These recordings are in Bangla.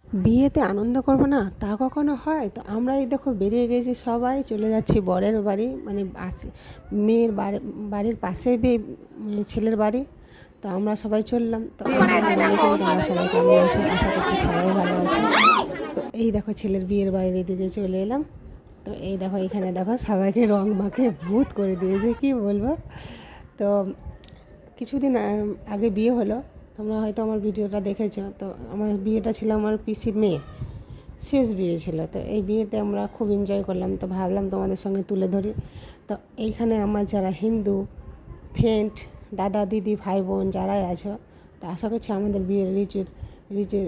বিয়েতে আনন্দ করব না তা কখনো হয়? তো আমরা এই দেখো বেরিয়ে গেছি, সবাই চলে যাচ্ছি বরের বাড়ি, মানে মেয়ের বাড়ির পাশে ছেলের বাড়ি। তো আমরা সবাই চললাম। তো আসসালামু আলাইকুম, তোমরা সবাই কেমন আছো? আশা করছি সবাই ভালো আছো। তো এই দেখো ছেলের বিয়ের বাড়ির এদিকে চলে এলাম। তো এই দেখো এখানে দেখো সবাইকে রং মাখে ভূত করে দিয়েছে, কি বলবো। তো কিছুদিন আগে বিয়ে হলো, তোমরা হয়তো আমার ভিডিওটা দেখেছো। তো আমার বিয়েটা ছিল আমার পিসির মেয়ে, শেষ বিয়ে ছিল। তো এই বিয়েতে আমরা খুব এনজয় করলাম, তো ভাবলাম তোমাদের সঙ্গে তুলে ধরি। তো এইখানে আমার যারা হিন্দু ফ্রেন্ড, দাদা দিদি ভাই বোন যারাই আছো, তো আশা করছি আমাদের বিয়ের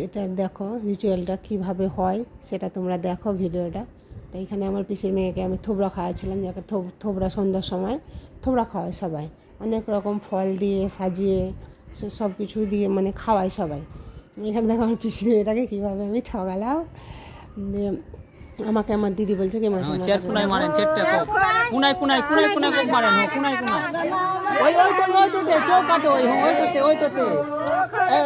এটা দেখো, রিচুয়ালটা কীভাবে হয় সেটা তোমরা দেখো ভিডিওটা। তো এইখানে আমার পিসির মেয়েকে আমি থোবড়া খাওয়াচ্ছিলাম, যাকে থোবড়া সন্ধ্যার সময় থোবড়া খাওয়ায় সবাই, অনেক রকম ফল দিয়ে সাজিয়ে সব কিছু দিয়ে মানে খাওয়ায় সবাই। এখানে দেখো আমার পিসির মেয়েটাকে কীভাবে আমি ঠগালাম। দিয়ে আমাকে আমার দিদি বলছে কি মাসি চেট কুনাই মারেন চেটটা কো কুনাই কুনাই কুনাই কুনাই কো মারেন হো কুনাই কুনাই ওই তো দে চো কাটো ওই তো এ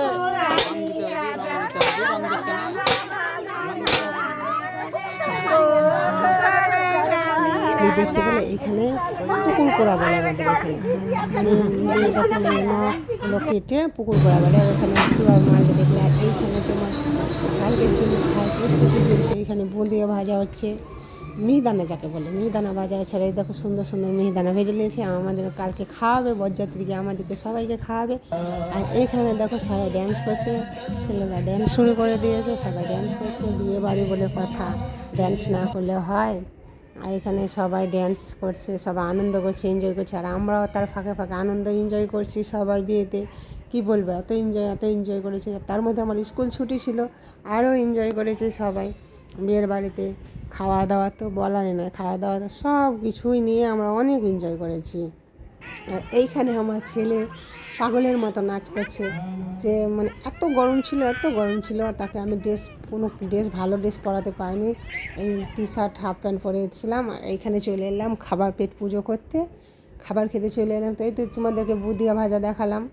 দেখতে পেলে এখানে পুকুর করা বলে আমাদের এখানে, মানে এটাকে নখগুলো কেটে পুকুর করা বলে। আর এখানে কীভাবে মারবে দেখলে। আর এইখানে তোমার কালকের জন্য খাওয়ার প্রস্তুতি চলছে। এখানে বুঁদিয়া ভাজা হচ্ছে, মিহিদানা যাকে বলে, মিহিদানা ভাজা হচ্ছে। আর এই দেখো সুন্দর সুন্দর মিহিদানা ভেজে নিয়েছে, আমাদের কালকে খাওয়াবে বরযাত্রীকে, আমাদেরকে সবাইকে খাওয়াবে। আর এইখানে দেখো সবাই ড্যান্স করছে, ছেলেরা ড্যান্স শুরু করে দিয়েছে, সবাই ড্যান্স করছে। বিয়ে বাড়ি বলে কথা, ড্যান্স না করলে হয়? আর এখানে সবাই ড্যান্স করছে, সবাই আনন্দ করছে, এনজয় করছে। আর আমরাও তার ফাঁকে ফাঁকে আনন্দ এনজয় করছি সবাই বিয়েতে। কি বলবো, এত এনজয় করেছে। তার মধ্যে আমার স্কুল ছুটি ছিল, আরও এনজয় করেছে সবাই বিয়ের বাড়িতে। খাওয়া দাওয়া তো বলারই নয়, খাওয়া দাওয়া তো সব কিছুই নিয়ে আমরা অনেক এনজয় করেছি। আর এইখানে আমার ছেলে পাগলের মতো নাচ করছে। সে মানে এত গরম ছিল, তাকে আমি কোনো ভালো ড্রেস পরাতে পারিনি। এই টি শার্ট হাফ প্যান্ট পরেছিলাম। আর এইখানে চলে এলাম পেট পুজো করতে, খাবার খেতে চলে এলাম। তো এই তো তোমাদেরকে বুঁদিয়া ভাজা দেখালাম,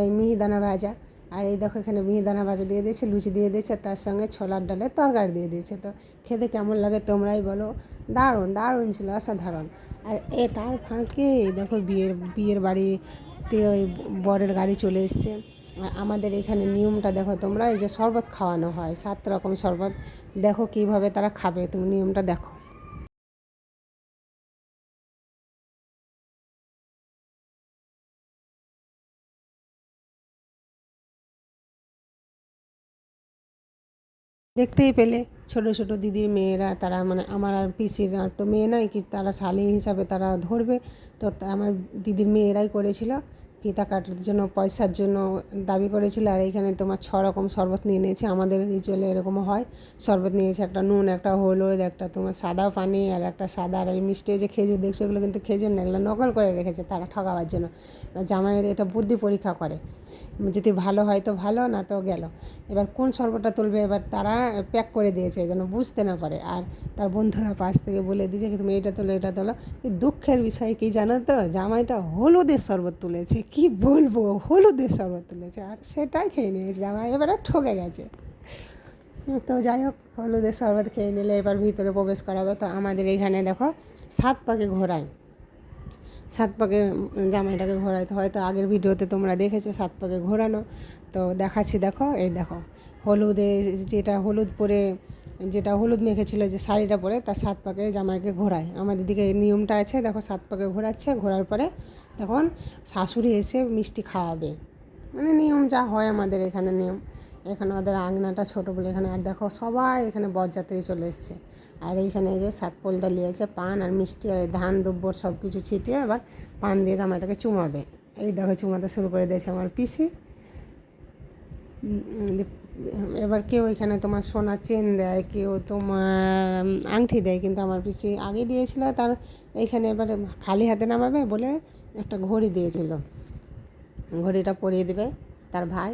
এই মিহিদানা ভাজা। আর এই দেখো এখানে মিহিদানা ভাজা দিয়ে দিয়েছে, লুচি দিয়ে দিয়েছে, তার সঙ্গে ছোলার ডালের তরকারি দিয়ে দিয়েছে। তো খেতে কেমন লাগে তোমরাই বলো। দারুণ ছিল, অসাধারণ। আর তার ফাঁকে দেখো বিয়ের বাড়িতে ওই বরের গাড়ি চলে এসছে। আর আমাদের এখানে নিয়মটা দেখো তোমরা, এই যে শরবত খাওয়ানো হয়, 7 রকম শরবত। দেখো কীভাবে তারা খাবে, তুমি নিয়মটা দেখো। দেখতেই পেলে ছোট ছোট দিদির মেয়েরা, তারা মানে আমার আর পিসির আর তো মেয়ে নাই কি, তারা শালীন হিসাবে তারা ধরবে। তো আমার দিদির মেয়েরাই করেছিল, ফিতা কাটার জন্য পয়সার জন্য দাবি করেছিল। আর এইখানে তোমার 6 রকম শরবত নিয়ে নিয়েছে, আমাদের রিচুয়ালে এরকমও হয়। শরবত নিয়েছে, একটা নুন, একটা হলুদ, একটা তোমার সাদা পানি, আর একটা সাদা। আর এই মিষ্টি যে খেজুর দেখছো, এগুলো কিন্তু খেজুর না, এগুলো নকল করে রেখেছে তারা ঠকাবার জন্য। জামাইয়ের এটা বুদ্ধি পরীক্ষা করে, যদি ভালো হয় তো ভালো, না তো গেল। এবার কোন শরবতটা তুলবে, এবার তারা প্যাক করে দিয়েছে যেন বুঝতে না পারে। আর তার বন্ধুরা পাশ থেকে বলে দিয়েছে কি তুমি এটা তোলো। দুঃখের বিষয় কি জানো তো, জামাইটা হলুদের শরবত তুলেছে, কি বলবো, হলুদের শরবত তুলেছে, আর সেটাই খেয়ে নিয়েছে জামাই, এবারে ঠকে গেছে। তো যাই হোক, হলুদের শরবত খেয়ে নিলে এবার ভিতরে প্রবেশ করাবে। তো আমাদের এখানে দেখো 7 পাকে ঘোরায়, 7 পাকে জামাইটাকে ঘোরাইতে, হয়তো আগের ভিডিওতে তোমরা দেখেছো 7 পাকে ঘোরানো। তো দেখাচ্ছি, দেখো এই দেখো হলুদে, যেটা হলুদ মেখেছিল যে শাড়িটা পরে, তার 7 পাকে জামাইকে ঘোরায়। আমাদের দিকে এই নিয়মটা আছে, দেখো 7 পাকে ঘোরাচ্ছে। ঘোরার পরে তখন শাশুড়ি এসে মিষ্টি খাওয়াবে, মানে নিয়ম যা হয় আমাদের এখানে নিয়ম। এখানে ওদের আঙনাটা ছোটো বলে এখানে, আর দেখো সবাই এখানে বরযাত্রী চলে এসছে। আর এইখানে এই যে 7 পোলটা নিয়েছে, পান আর মিষ্টি আর ধান দুব্বর সব কিছু ছিটিয়ে এবার পান দিয়ে জামাইটাকে চুমাবে। এই দেখো চুমাতে শুরু করে দিয়েছে আমার পিসি। এবার কেউ এখানে তোমার সোনার চেন দেয়, কেউ তোমার আংটি দেয়, কিন্তু আমার পিসি আগে দিয়েছিল। তার এইখানে এবারে খালি হাতে নামাবে বলে একটা ঘড়ি দিয়েছিল, ঘড়িটা পরিয়ে দেবে তার ভাই।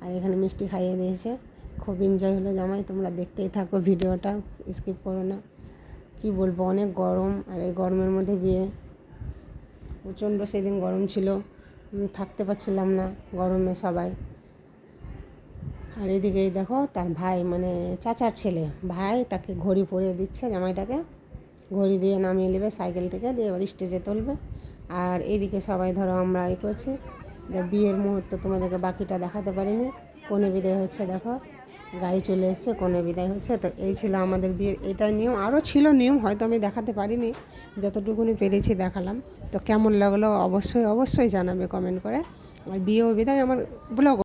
আর এখানে মিষ্টি খাইয়ে দিয়েছে, খুব এনজয় হলো জামাই। তোমরা দেখতেই থাকো ভিডিওটা, স্কিপ করো না। কি বলবো, অনেক গরম। আর এই গরমের মধ্যে বিয়ে, প্রচণ্ড সেদিন গরম ছিল, থাকতে পারছিলাম না গরমে সবাই। আর এদিকেই দেখো তার ভাই মানে চাচার ছেলে ভাই তাকে ঘড়ি পরিয়ে দিচ্ছে জামাইটাকে, ঘড়ি দিয়ে নামিয়ে নেবে সাইকেল থেকে, দিয়ে এবার স্টেজে তুলবে। আর এইদিকে সবাই ধরো আমরা এই করছি, বিয়ের মুহূর্ত তোমাদেরকে বাকিটা দেখাতে পারিনি। কনে বিদায় হচ্ছে, দেখো গাড়ি চলে এসছে, কনে বিদায় হচ্ছে। তো এই ছিল আমাদের বিয়ের এটাই নিয়ম, আরও ছিল নিয়ম হয়তো আমি দেখাতে পারিনি, যতটুকুনি পেরেছি দেখালাম। তো কেমন লাগলো অবশ্যই অবশ্যই জানাবে কমেন্ট করে। আর বিয়ে ও বিদায় আমার ব্লগ